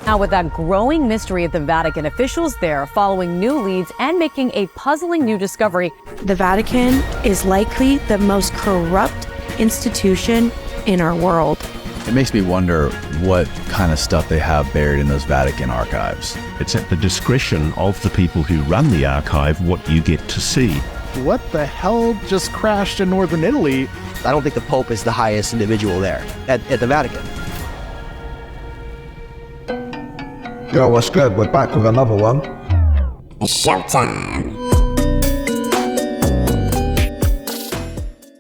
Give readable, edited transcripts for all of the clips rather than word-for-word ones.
Now, with that growing mystery at the Vatican, officials there following new leads and making a puzzling new discovery. The Vatican is likely the most corrupt institution in our world. It makes me wonder what kind of stuff they have buried in those Vatican archives. It's at the discretion of the people who run the archive what you get to see. What the hell just crashed in northern Italy? I don't think the Pope is the highest individual there at the Vatican. Yo, what's good? We're back with another one. It's showtime.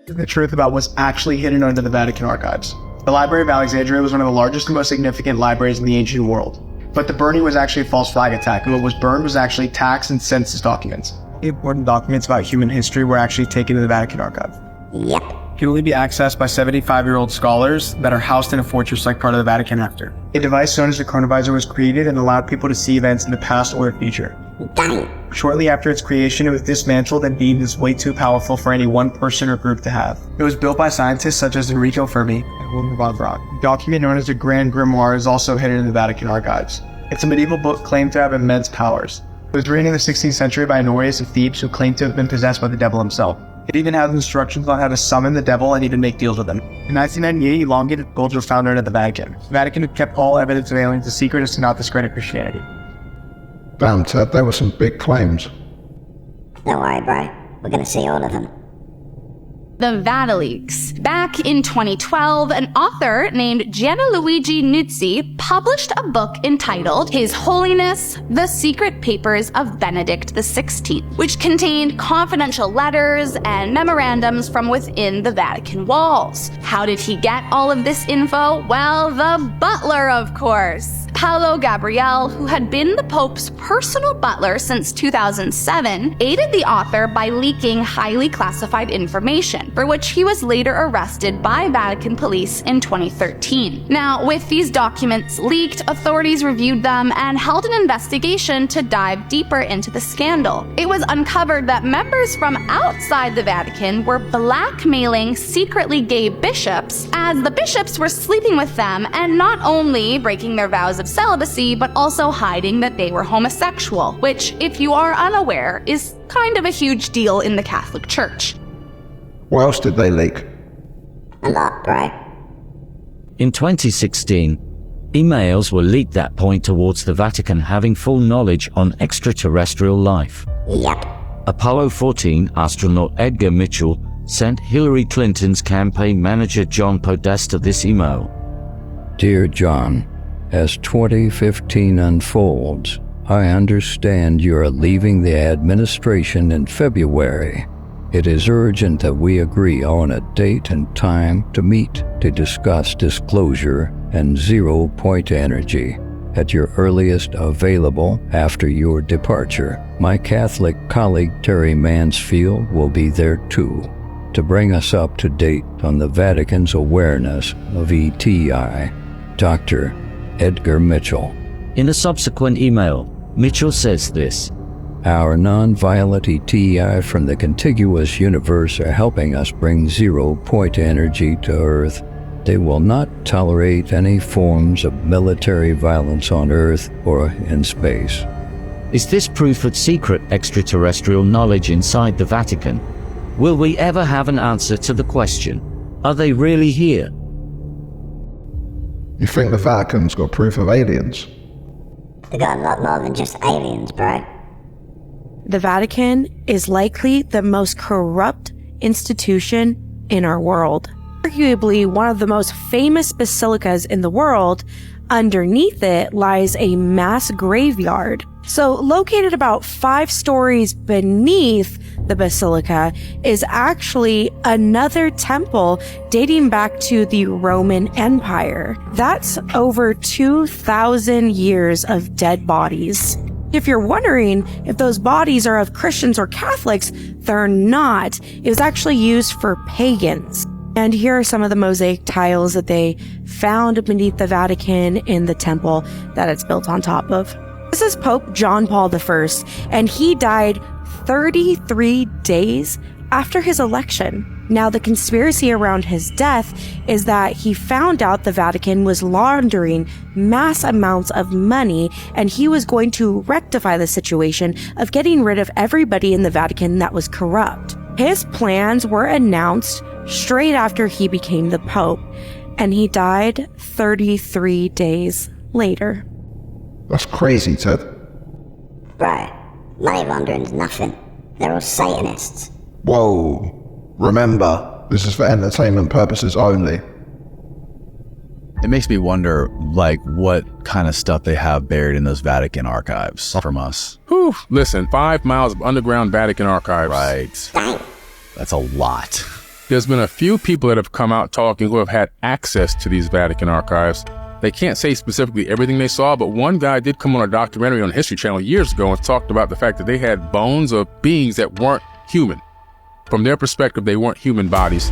The truth about what's actually hidden under the Vatican archives. The Library of Alexandria was one of the largest and most significant libraries in the ancient world. But the burning was actually a false flag attack, and what was burned was actually tax and census documents. Important documents about human history were actually taken to the Vatican archive. Yep. Can only be accessed by 75-year-old scholars that are housed in a fortress-like part of the Vatican after. A device known as the chronovisor was created and allowed people to see events in the past or the future. Damn. Shortly after its creation, it was dismantled and deemed as way too powerful for any one person or group to have. It was built by scientists such as Enrico Fermi and William von Braun. A document known as the Grand Grimoire is also hidden in the Vatican archives. It's a medieval book claimed to have immense powers. It was written in the 16th century by Honorius of Thebes, who claimed to have been possessed by the devil himself. It even has instructions on how to summon the devil and even make deals with him. In 1998, elongated skulls were found at the Vatican. The Vatican had kept all evidence of aliens a secret as to not discredit Christianity. Damn, Ted, there were some big claims. Don't worry, bro. We're gonna see all of them. The Vatileaks. Back in 2012, an author named Gianluigi Nuzzi published a book entitled His Holiness, The Secret Papers of Benedict XVI, which contained confidential letters and memorandums from within the Vatican walls. How did he get all of this info? Well, the butler, of course. Paolo Gabriele, who had been the Pope's personal butler since 2007, aided the author by leaking highly classified information, for which he was later arrested by Vatican police in 2013. Now, with these documents leaked, authorities reviewed them and held an investigation to dive deeper into the scandal. It was uncovered that members from outside the Vatican were blackmailing secretly gay bishops, as the bishops were sleeping with them and not only breaking their vows of celibacy, but also hiding that they were homosexual, which, if you are unaware, is kind of a huge deal in the Catholic Church. What else did they leak? A lot, bro. In 2016, emails were leaked that point towards the Vatican having full knowledge on extraterrestrial life. Yep. Apollo 14 astronaut Edgar Mitchell sent Hillary Clinton's campaign manager John Podesta this email. Dear John, as 2015 unfolds, I understand you are leaving the administration in February. It is urgent that we agree on a date and time to meet to discuss disclosure and zero-point energy at your earliest available after your departure. My Catholic colleague Terry Mansfield will be there too, to bring us up to date on the Vatican's awareness of ETI. Dr. Edgar Mitchell. In a subsequent email, Mitchell says this: Our non-violent ETI from the contiguous universe are helping us bring zero-point energy to Earth. They will not tolerate any forms of military violence on Earth or in space. Is this proof of secret extraterrestrial knowledge inside the Vatican? Will we ever have an answer to the question? Are they really here? You think the Vatican's got proof of aliens? They got a lot more than just aliens, bro. The Vatican is likely the most corrupt institution in our world. Arguably one of the most famous basilicas in the world, underneath it lies a mass graveyard. So located about 5 stories beneath the basilica is actually another temple dating back to the Roman Empire. That's over 2,000 years of dead bodies. If you're wondering if those bodies are of Christians or Catholics, they're not. It was actually used for pagans. And here are some of the mosaic tiles that they found beneath the Vatican in the temple that it's built on top of. This is Pope John Paul I, and he died 33 days after his election. Now, the conspiracy around his death is that he found out the Vatican was laundering mass amounts of money, and he was going to rectify the situation of getting rid of everybody in the Vatican that was corrupt. His plans were announced straight after he became the Pope, and he died 33 days later. That's crazy, Ted. Bro, money laundering's nothing. They're all Satanists. Whoa. Remember, this is for entertainment purposes only. It makes me wonder, like, what kind of stuff they have buried in those Vatican archives from us. Whew, listen, 5 miles of underground Vatican archives. Right. Dang. That's a lot. There's been a few people that have come out talking who have had access to these Vatican archives. They can't say specifically everything they saw, but one guy did come on a documentary on History Channel years ago and talked about the fact that they had bones of beings that weren't human. From their perspective, they weren't human bodies.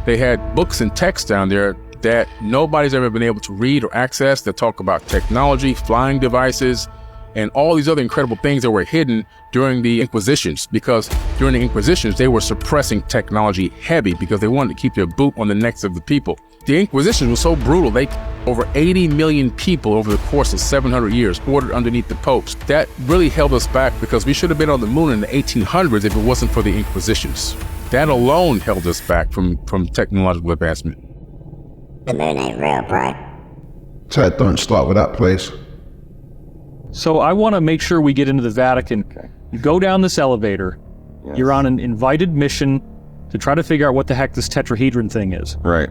They had books and texts down there that nobody's ever been able to read or access that talk about technology, flying devices, and all these other incredible things that were hidden during the Inquisitions, because during the Inquisitions, they were suppressing technology heavy because they wanted to keep their boot on the necks of the people. The Inquisition was so brutal, they over 80 million people over the course of 700 years ordered underneath the popes. That really held us back because we should have been on the moon in the 1800s if it wasn't for the Inquisitions. That alone held us back from technological advancement. The moon ain't real, bro. Ted, don't start with that, please. So I want to make sure we get into the Vatican. Okay. You go down this elevator. Yes. You're on an invited mission to try to figure out what the heck this tetrahedron thing is. Right.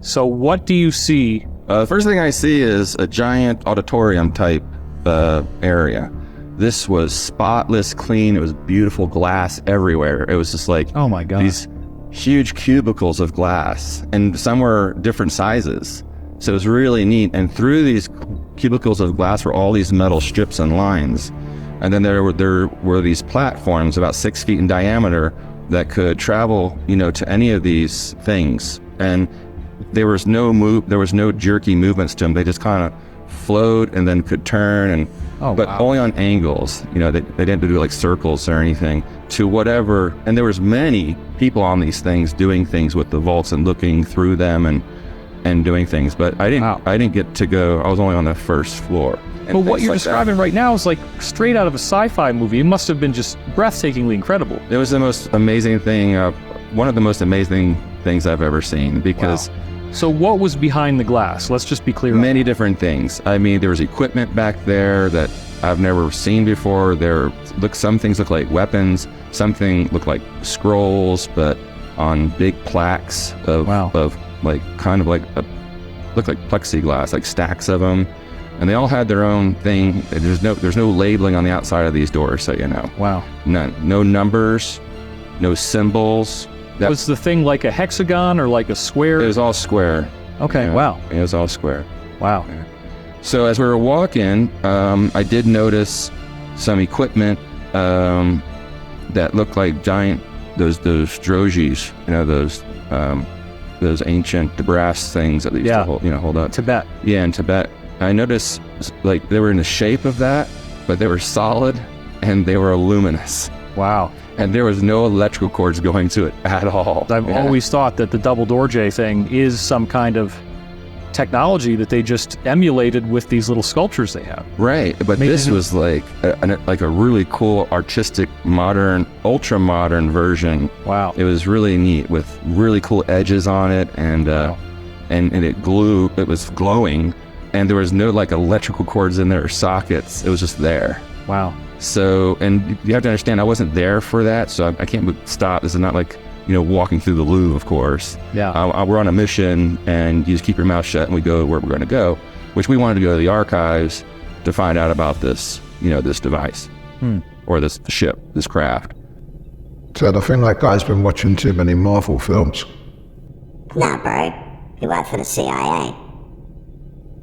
So what do you see? The first thing I see is a giant auditorium type area. This was spotless, clean. It was beautiful glass everywhere. It was just like, oh my God, these huge cubicles of glass, and some were different sizes. So it was really neat. And through these cubicles of glass were all these metal strips and lines. And then there were these platforms about 6 feet in diameter that could travel, to any of these things. And there was no jerky movements to them. They just kind of flowed and then could turn, but only on angles. They didn't do like circles or anything to whatever. And there was many people on these things doing things with the vaults and looking through them and doing things. But I didn't get to go. I was only on the first floor. But what you're describing right now is like straight out of a sci-fi movie. It must have been just breathtakingly incredible. It was the most amazing thing. One of the most amazing things I've ever seen, because. Wow. So what was behind the glass? Let's just be clear. Many different things. I mean, there was equipment back there that I've never seen before. Some things look like weapons. Something look like scrolls, but on big plaques of like look like plexiglass, like stacks of them. And they all had their own thing. There's no labeling on the outside of these doors, so you know. Wow. None. No numbers, no symbols. Was the thing like a hexagon or like a square? It was all square. Okay, wow. It was all square. Wow. Yeah. So as we were walking, I did notice some equipment that looked like giant, those drogies, those ancient brass things that they used to hold up. Tibet. Yeah, in Tibet. I noticed like they were in the shape of that, but they were solid and they were luminous. Wow. And there was no electrical cords going to it at all. I've always thought that the double Dorje thing is some kind of technology that they just emulated with these little sculptures they have. Right, but this was like a really cool, artistic, modern, ultra-modern version. Wow. It was really neat with really cool edges on it, and it was glowing, and there was no like electrical cords in there or sockets. It was just there. Wow. So, and you have to understand, I wasn't there for that, so I can't stop. This is not like, walking through the Louvre, of course. Yeah. We're on a mission, and you just keep your mouth shut, and we go where we're going to go, which we wanted to go to the archives to find out about this, this device, or this ship, this craft. Ted, I think that guy's been watching too many Marvel films. Nah, bro. He worked for the CIA.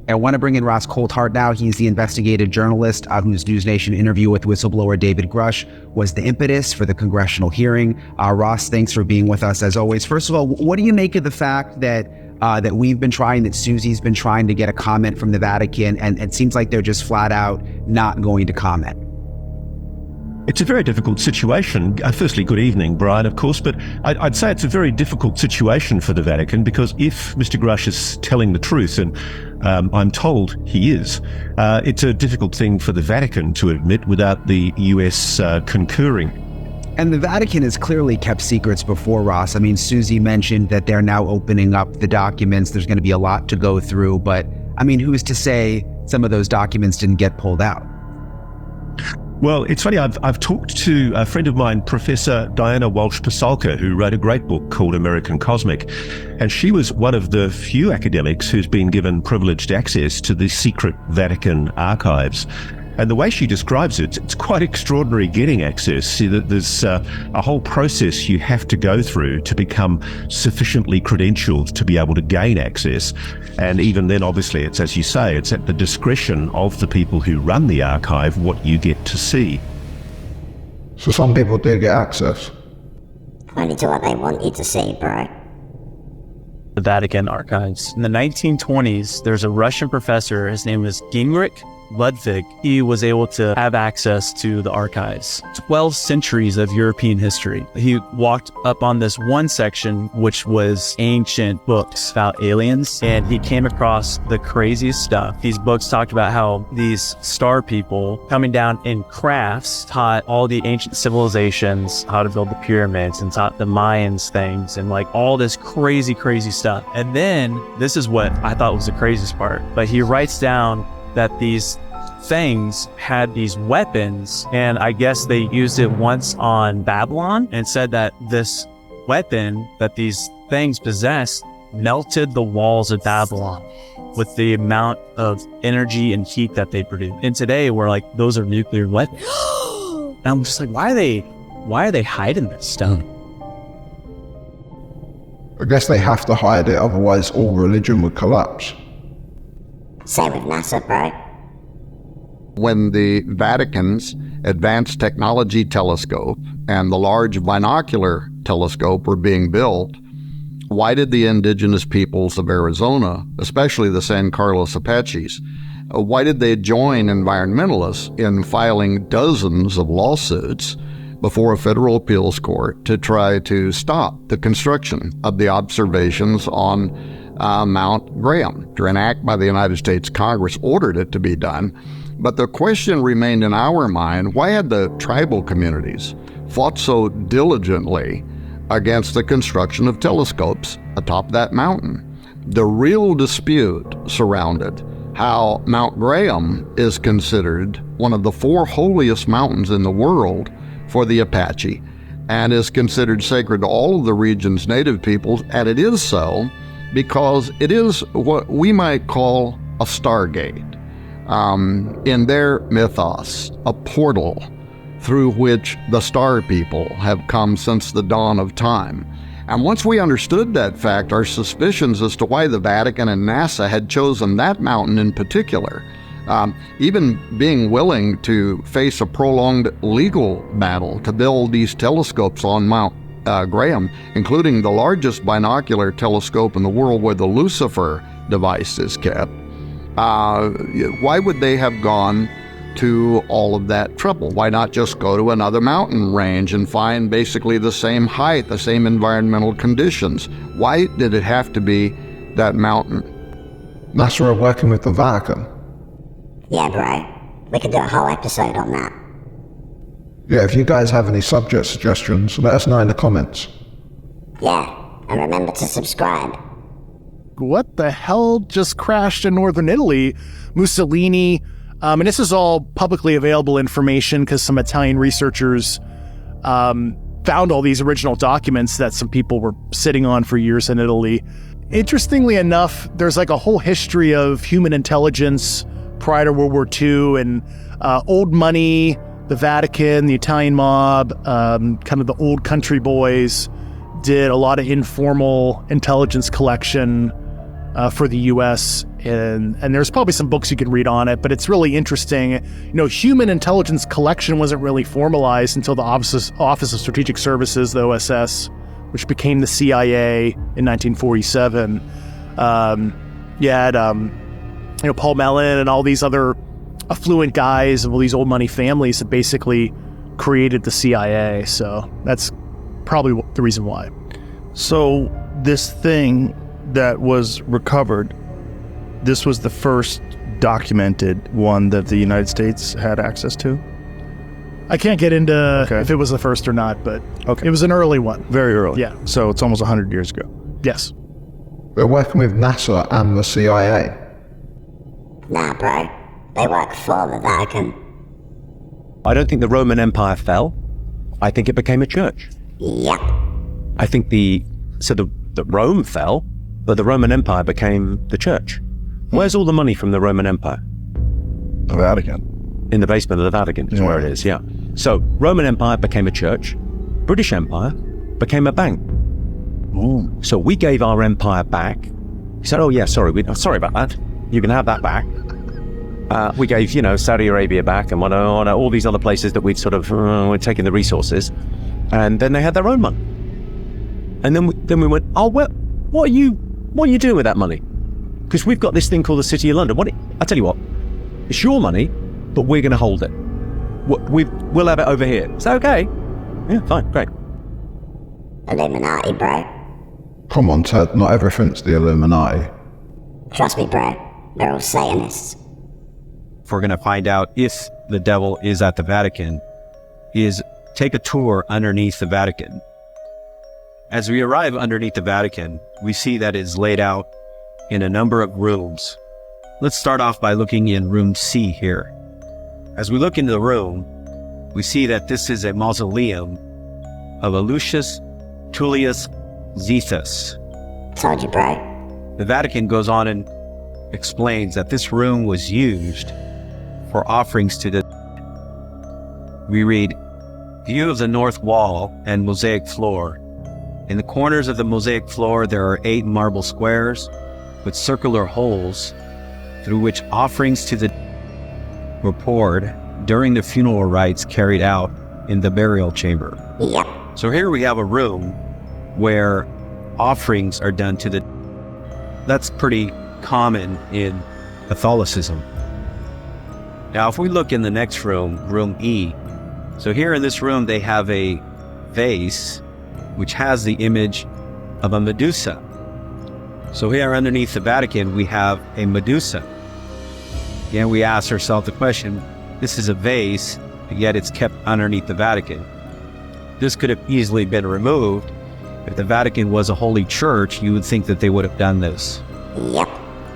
I want to bring in Ross Coulthart now. He's the investigative journalist whose News Nation interview with whistleblower David Grush was the impetus for the congressional hearing. Ross, thanks for being with us as always. First of all, what do you make of the fact that that Susie's been trying to get a comment from the Vatican, and it seems like they're just flat out not going to comment? It's a very difficult situation. Firstly, good evening, Brian, of course, but I'd say it's a very difficult situation for the Vatican, because if Mr. Grush is telling the truth, and I'm told he is, it's a difficult thing for the Vatican to admit without the US concurring. And the Vatican has clearly kept secrets before, Ross. I mean, Susie mentioned that they're now opening up the documents. There's going to be a lot to go through, but I mean, who's to say some of those documents didn't get pulled out? Well, it's funny, I've talked to a friend of mine, Professor Diana Walsh-Pasulka, who wrote a great book called American Cosmic, and she was one of the few academics who's been given privileged access to the secret Vatican archives. And the way she describes it, it's quite extraordinary getting access. See, that there's a whole process you have to go through to become sufficiently credentialed to be able to gain access. And even then, obviously, it's, as you say, it's at the discretion of the people who run the archive what you get to see. So some people do get access? Only to what they want you to see, bro. The Vatican Archives. In the 1920s, there's a Russian professor, his name is Gingrich Ludwig. He was able to have access to the archives. 12 centuries of European history. He walked up on this one section, which was ancient books about aliens, and he came across the craziest stuff. These books talked about how these star people coming down in crafts taught all the ancient civilizations how to build the pyramids, and taught the Mayans things, and like all this crazy stuff. And then, this is what I thought was the craziest part, but he writes down that these things had these weapons, and I guess they used it once on Babylon, and said that this weapon that these things possessed melted the walls of Babylon with the amount of energy and heat that they produce. And today we're like, those are nuclear weapons. And I'm just like, why are they hiding this stuff? I guess they have to hide it, otherwise all religion would collapse. Same with NASA, bro. When the Vatican's Advanced Technology Telescope and the Large Binocular Telescope were being built, why did the indigenous peoples of Arizona, especially the San Carlos Apaches, why did they join environmentalists in filing dozens of lawsuits before a federal appeals court to try to stop the construction of the observations on Mount Graham? An act by the United States Congress ordered it to be done. But the question remained in our mind, why had the tribal communities fought so diligently against the construction of telescopes atop that mountain? The real dispute surrounded how Mount Graham is considered one of the 4 holiest mountains in the world for the Apache, and is considered sacred to all of the region's native peoples, and it is so because it is what we might call a stargate. In their mythos, a portal through which the star people have come since the dawn of time. And once we understood that fact, our suspicions as to why the Vatican and NASA had chosen that mountain in particular, even being willing to face a prolonged legal battle to build these telescopes on Mount Graham, including the largest binocular telescope in the world where the Lucifer device is kept, why would they have gone to all of that trouble? Why not just go to another mountain range and find basically the same height, the same environmental conditions? Why did it have to be that mountain? NASA are working with the Vatican. Yeah, bro. We could do a whole episode on that. Yeah, if you guys have any subject suggestions, let us know in the comments. Yeah, and remember to subscribe. What the hell just crashed in northern Italy? Mussolini, and this is all publicly available information because some Italian researchers found all these original documents that some people were sitting on for years in Italy. Interestingly enough, there's like a whole history of human intelligence prior to World War II, and old money, the Vatican, the Italian mob, kind of the old country boys did a lot of informal intelligence collection for the U.S. And there's probably some books you can read on it, but it's really interesting. You know, human intelligence collection wasn't really formalized until the Office of Strategic Services, the OSS, which became the CIA in 1947. You had, Paul Mellon and all these other affluent guys of all these old money families that basically created the CIA, so that's probably the reason why. So this thing that was recovered, this was the first documented one that the United States had access to? I can't get into if it was the first or not, but it was an early one. Very early. Yeah. So it's almost 100 years ago. Yes. We're working with NASA and the CIA. Nah, bro. They work for the Vatican. I don't think the Roman Empire fell. I think it became a church. Yep. I think the Rome fell, but the Roman Empire became the church. Where's all the money from the Roman Empire? The Vatican. In the basement of the Vatican is where it is, yeah. So Roman Empire became a church. British Empire became a bank. Ooh. So we gave our empire back. He said, oh yeah, sorry about that. You can have that back. We gave, Saudi Arabia back and all these other places that we'd sort of, we're taking the resources. And then they had their own money. And then we went, oh, well, what are you doing with that money? Because we've got this thing called the City of London. I tell you what, it's your money, but we're going to hold it. We'll have it over here. Is that okay? Yeah, fine, great. Illuminati, bro. Come on, Ted, not everything's the Illuminati. Trust me, bro. They're all Satanists. If we're going to find out if the devil is at the Vatican, is take a tour underneath the Vatican. As we arrive underneath the Vatican, we see that it's laid out in a number of rooms. Let's start off by looking in room C here. As we look into the room, we see that this is a mausoleum of Lucius Tullius Zethus. Told you, bro. The Vatican goes on and explains that this room was used for offerings to the... We read, view of the north wall and mosaic floor. In the corners of the mosaic floor, there are 8 marble squares with circular holes through which offerings to the were poured during the funeral rites carried out in the burial chamber. Yep. So here we have a room where offerings are done to the... That's pretty common in Catholicism. Now, if we look in the next room, room E, so here in this room, they have a vase which has the image of a Medusa. So here underneath the Vatican, we have a Medusa. Again, we ask ourselves the question, this is a vase, yet it's kept underneath the Vatican. This could have easily been removed. If the Vatican was a holy church, you would think that they would have done this. Yep.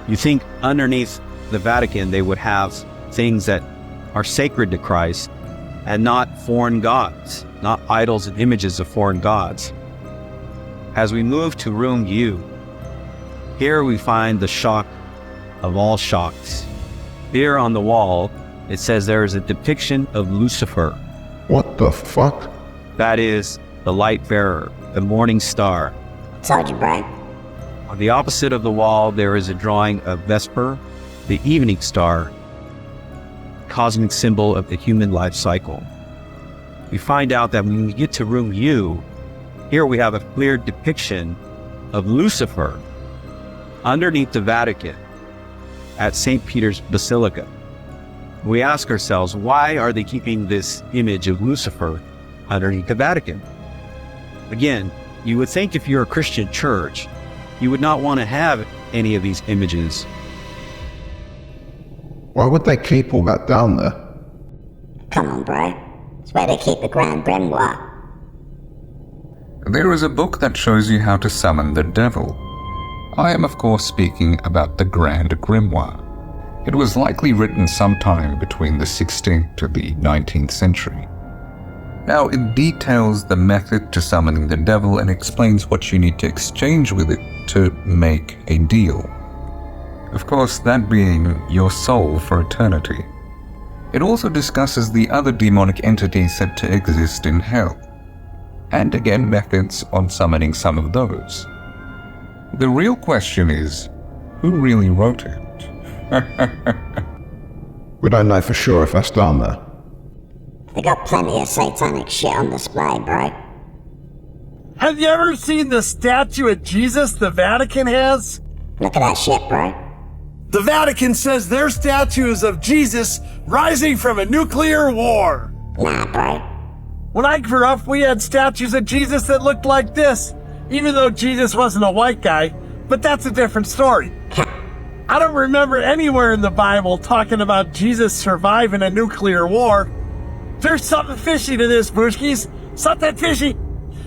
You think underneath the Vatican, they would have things that are sacred to Christ and not foreign gods, not idols and images of foreign gods. As we move to room U, here we find the shock of all shocks. Here on the wall, it says there is a depiction of Lucifer. What the fuck? That is the light bearer, the morning star. Told you, bro. On the opposite of the wall, there is a drawing of Vesper, the evening star, cosmic symbol of the human life cycle. We find out that when we get to room U, here we have a clear depiction of Lucifer underneath the Vatican at St. Peter's Basilica. We ask ourselves, why are they keeping this image of Lucifer underneath the Vatican? Again, you would think if you're a Christian church, you would not want to have any of these images. Why would they keep all that down there? Come on, bro. It's where they keep the Grand Grimoire. There is a book that shows you how to summon the devil. I am of course speaking about the Grand Grimoire. It was likely written sometime between the 16th to the 19th century. Now it details the method to summoning the devil and explains what you need to exchange with it to make a deal. Of course, that being your soul for eternity. It also discusses the other demonic entities said to exist in hell, and again methods on summoning some of those. The real question is, who really wrote it? We don't know for sure if that's down there. They got plenty of satanic shit on display, bro. Have you ever seen the statue of Jesus the Vatican has? Look at that shit, bro. The Vatican says their statue is of Jesus rising from a nuclear war. Nah, bro. When I grew up, we had statues of Jesus that looked like this, even though Jesus wasn't a white guy, but that's a different story. I don't remember anywhere in the Bible talking about Jesus surviving a nuclear war. There's something fishy to this, Brewskis. Something fishy.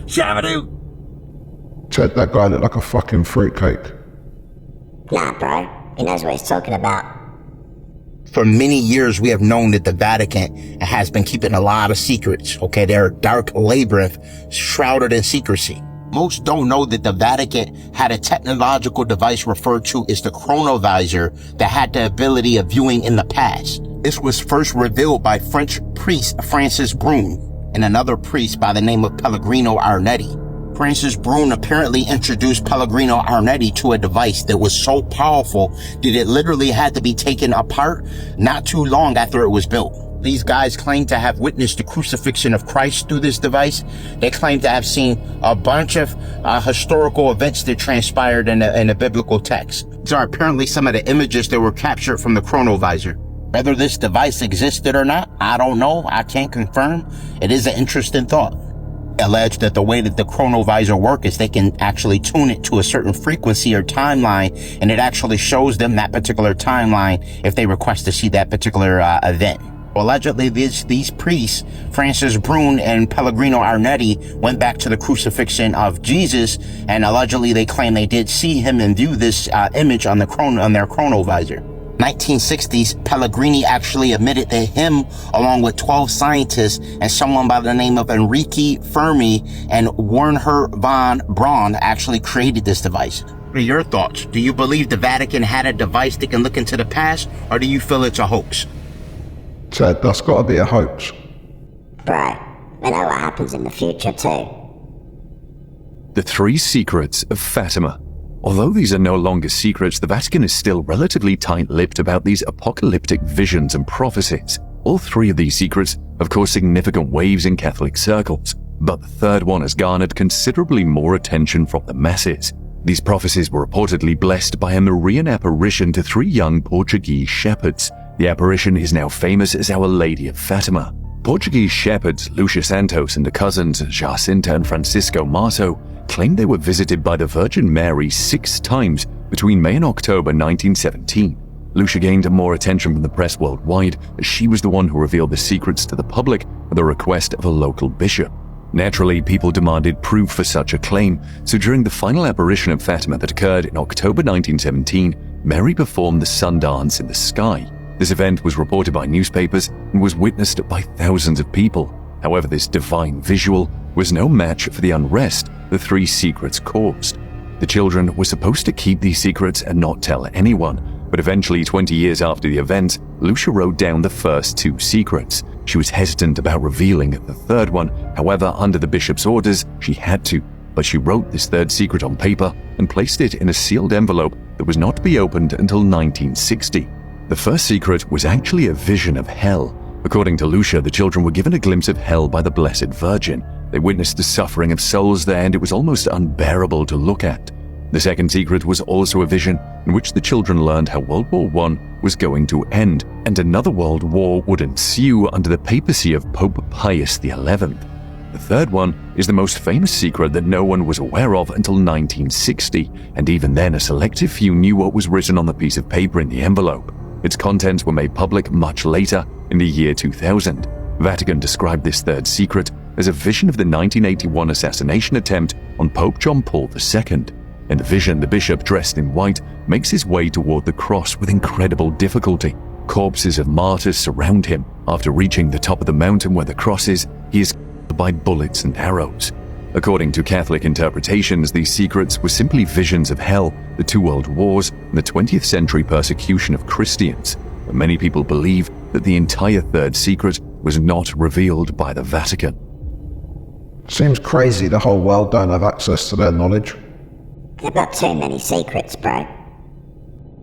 Shabadoo. Ted, that guy looked like a fucking fruitcake. Nah, bro. He knows what he's talking about. For many years, we have known that the Vatican has been keeping a lot of secrets, okay? They're a dark labyrinth shrouded in secrecy. Most don't know that the Vatican had a technological device referred to as the chronovisor that had the ability of viewing in the past. This was first revealed by French priest Francis Brune and another priest by the name of Pellegrino Arnetti. Francis Brune apparently introduced Pellegrino Arnetti to a device that was so powerful that it literally had to be taken apart not too long after it was built. These guys claim to have witnessed the crucifixion of Christ through this device. They claim to have seen a bunch of historical events that transpired in the biblical text. These are apparently some of the images that were captured from the chronovisor. Whether this device existed or not, I don't know. I can't confirm. It is an interesting thought. Allege that the way that the chronovisor works is they can actually tune it to a certain frequency or timeline, and it actually shows them that particular timeline if they request to see that particular event. Allegedly, these priests, Francis Brune and Pellegrino Arnetti, went back to the crucifixion of Jesus, and allegedly they claim they did see him and view this image on their chronovisor. 1960s, Pellegrini actually admitted that him, along with 12 scientists and someone by the name of Enrique Fermi and Werner von Braun, actually created this device. What are your thoughts? Do you believe the Vatican had a device that can look into the past, or do you feel it's a hoax? Ted, that's got to be a hoax. Bro, we know what happens in the future too. The Three Secrets of Fatima. Although these are no longer secrets, the Vatican is still relatively tight-lipped about these apocalyptic visions and prophecies. All three of these secrets have caused significant waves in Catholic circles, but the third one has garnered considerably more attention from the masses. These prophecies were reportedly blessed by a Marian apparition to three young Portuguese shepherds. The apparition is now famous as Our Lady of Fatima. Portuguese shepherds Lucia Santos and the cousins Jacinta and Francisco Marto claimed they were visited by the Virgin Mary 6 times between May and October 1917. Lucia gained more attention from the press worldwide as she was the one who revealed the secrets to the public at the request of a local bishop. Naturally, people demanded proof for such a claim, so during the final apparition of Fatima that occurred in October 1917, Mary performed the sun dance in the sky. This event was reported by newspapers and was witnessed by thousands of people. However, this divine visual was no match for the unrest the three secrets caused. The children were supposed to keep these secrets and not tell anyone, but eventually 20 years after the event, Lucia wrote down the first 2 secrets. She was hesitant about revealing the third one, however, under the bishop's orders, she had to, but she wrote this third secret on paper and placed it in a sealed envelope that was not to be opened until 1960. The first secret was actually a vision of hell. According to Lucia, the children were given a glimpse of hell by the Blessed Virgin. They witnessed the suffering of souls there, and it was almost unbearable to look at. The second secret was also a vision in which the children learned how World War I was going to end, and another world war would ensue under the papacy of Pope Pius XI. The third one is the most famous secret that no one was aware of until 1960, and even then a selective few knew what was written on the piece of paper in the envelope. Its contents were made public much later, in the year 2000. Vatican described this third secret as a vision of the 1981 assassination attempt on Pope John Paul II. In the vision, the bishop, dressed in white, makes his way toward the cross with incredible difficulty. Corpses of martyrs surround him. After reaching the top of the mountain where the cross is, he is killed by bullets and arrows. According to Catholic interpretations, these secrets were simply visions of hell, the 2 world wars, and the 20th century persecution of Christians. But many people believe that the entire third secret was not revealed by the Vatican. Seems crazy the whole world don't have access to their knowledge. They've got too many secrets, bro.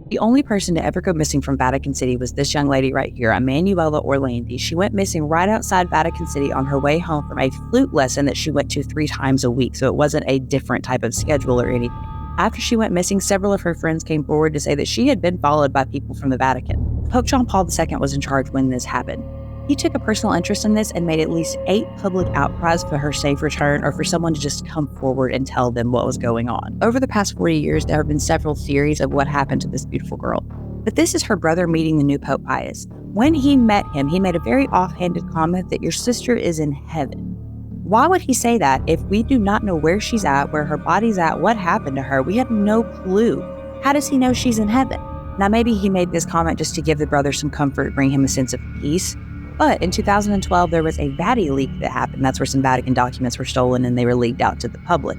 The only person to ever go missing from Vatican City was this young lady right here, Emanuela Orlandi. She went missing right outside Vatican City on her way home from a flute lesson that she went to 3 times a week, so it wasn't a different type of schedule or anything. After she went missing, several of her friends came forward to say that she had been followed by people from the Vatican. Pope John Paul II was in charge when this happened. He took a personal interest in this and made at least 8 public outcries for her safe return or for someone to just come forward and tell them what was going on. Over the past 40 years, there have been several theories of what happened to this beautiful girl. But this is her brother meeting the new Pope Pius. When he met him, he made a very offhanded comment that your sister is in heaven. Why would he say that if we do not know where she's at, where her body's at, what happened to her? We have no clue. How does he know she's in heaven? Now, maybe he made this comment just to give the brother some comfort, bring him a sense of peace. But in 2012, there was a Vatican leak that happened. That's where some Vatican documents were stolen and they were leaked out to the public.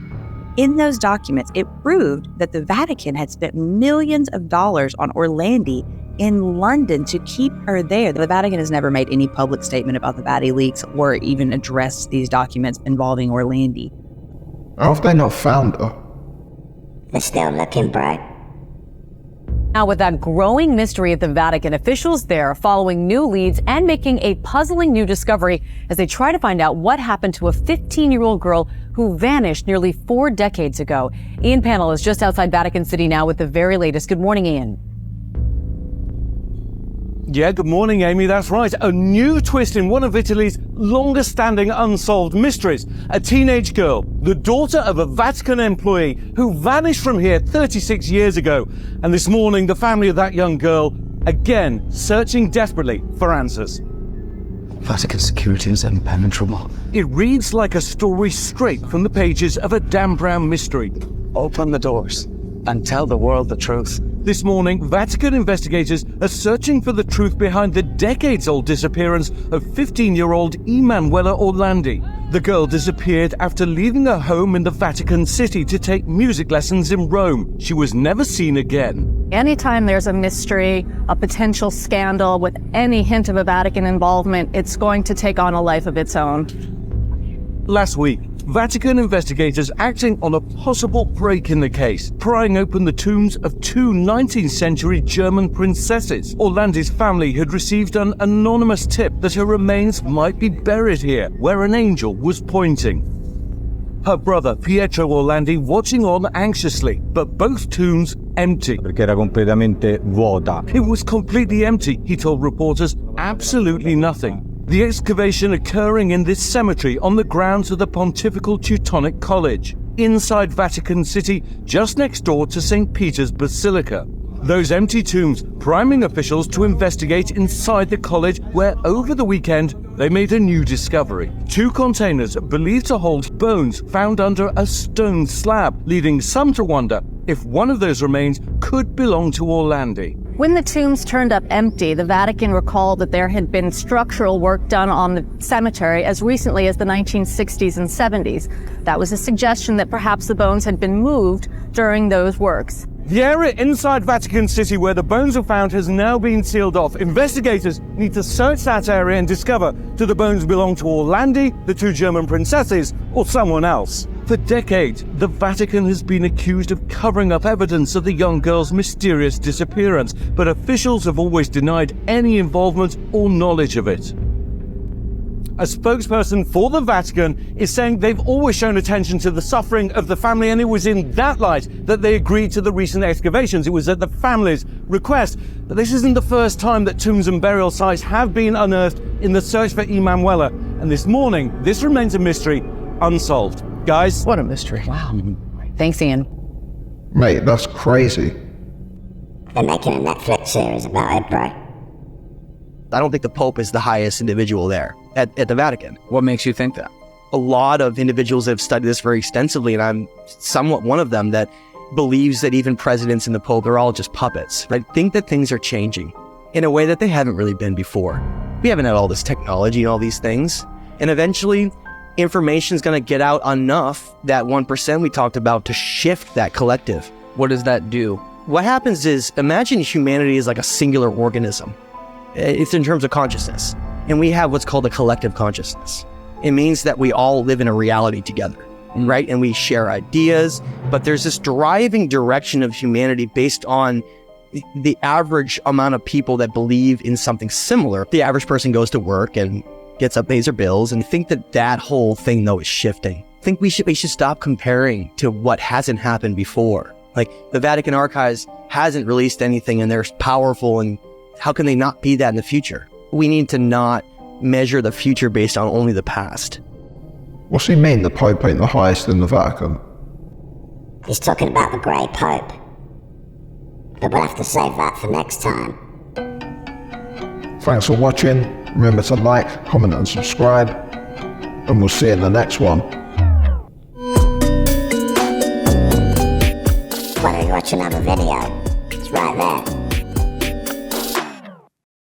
In those documents, it proved that the Vatican had spent millions of dollars on Orlandi in London to keep her there. The Vatican has never made any public statement about the Vatican leaks or even addressed these documents involving Orlandi. How have they not found her? They're still looking, bro. Now, with that growing mystery at the Vatican, officials there are following new leads and making a puzzling new discovery as they try to find out what happened to a 15-year-old girl who vanished nearly 4 decades ago. Ian Pannell is just outside Vatican City now with the very latest. Good morning, Ian. Yeah, good morning, Amy. That's right. A new twist in one of Italy's longest-standing unsolved mysteries. A teenage girl, the daughter of a Vatican employee who vanished from here 36 years ago. And this morning, the family of that young girl, again, searching desperately for answers. Vatican security is impenetrable. It reads like a story straight from the pages of a Dan Brown mystery. Open the doors and tell the world the truth. This morning, Vatican investigators are searching for the truth behind the decades-old disappearance of 15-year-old Emanuela Orlandi. The girl disappeared after leaving her home in the Vatican City to take music lessons in Rome. She was never seen again. Anytime there's a mystery, a potential scandal with any hint of a Vatican involvement, it's going to take on a life of its own. Last week, Vatican investigators acting on a possible break in the case, prying open the tombs of 2 19th century German princesses. Orlandi's family had received an anonymous tip that her remains might be buried here, where an angel was pointing. Her brother, Pietro Orlandi, watching on anxiously, but both tombs empty. Perché era completamente vuota. It was completely empty, he told reporters, absolutely nothing. The excavation occurring in this cemetery on the grounds of the Pontifical Teutonic College, inside Vatican City, just next door to St. Peter's Basilica. Those empty tombs priming officials to investigate inside the college, where over the weekend they made a new discovery. 2 containers believed to hold bones found under a stone slab, leading some to wonder if one of those remains could belong to Orlandi. When the tombs turned up empty, the Vatican recalled that there had been structural work done on the cemetery as recently as the 1960s and 70s. That was a suggestion that perhaps the bones had been moved during those works. The area inside Vatican City where the bones were found has now been sealed off. Investigators need to search that area and discover do the bones belong to Orlandi, the 2 German princesses, or someone else. For decades, the Vatican has been accused of covering up evidence of the young girl's mysterious disappearance, but officials have always denied any involvement or knowledge of it. A spokesperson for the Vatican is saying they've always shown attention to the suffering of the family, and it was in that light that they agreed to the recent excavations. It was at the family's request. But this isn't the first time that tombs and burial sites have been unearthed in the search for Emanuela. And this morning, this remains a mystery, unsolved. Guys? What a mystery. Wow. Thanks, Ian. Mate, that's crazy. They're making a Netflix series about it, bro. I don't think the Pope is the highest individual there at the Vatican. What makes you think that? A lot of individuals have studied this very extensively, and I'm somewhat one of them that believes that even presidents and the Pope are all just puppets. I think that things are changing in a way that they haven't really been before. We haven't had all this technology and all these things, and eventually information is going to get out enough, that 1% we talked about, to shift that collective. What does that do? What happens is, imagine humanity is like a singular organism. It's in terms of consciousness. And we have what's called a collective consciousness. It means that we all live in a reality together, right? And we share ideas, but there's this driving direction of humanity based on the average amount of people that believe in something similar. The average person goes to work and gets up, pays their bills, and think that that whole thing, though, is shifting. I think we should stop comparing to what hasn't happened before. Like, the Vatican Archives hasn't released anything, and they're powerful, and how can they not be that in the future? We need to not measure the future based on only the past. What's he mean the Pope ain't the highest in the Vatican? He's talking about the Grey Pope. But we'll have to save that for next time. Thanks for watching. Remember to like, comment and subscribe. And we'll see you in the next one. Why don't you watch another video? It's right there.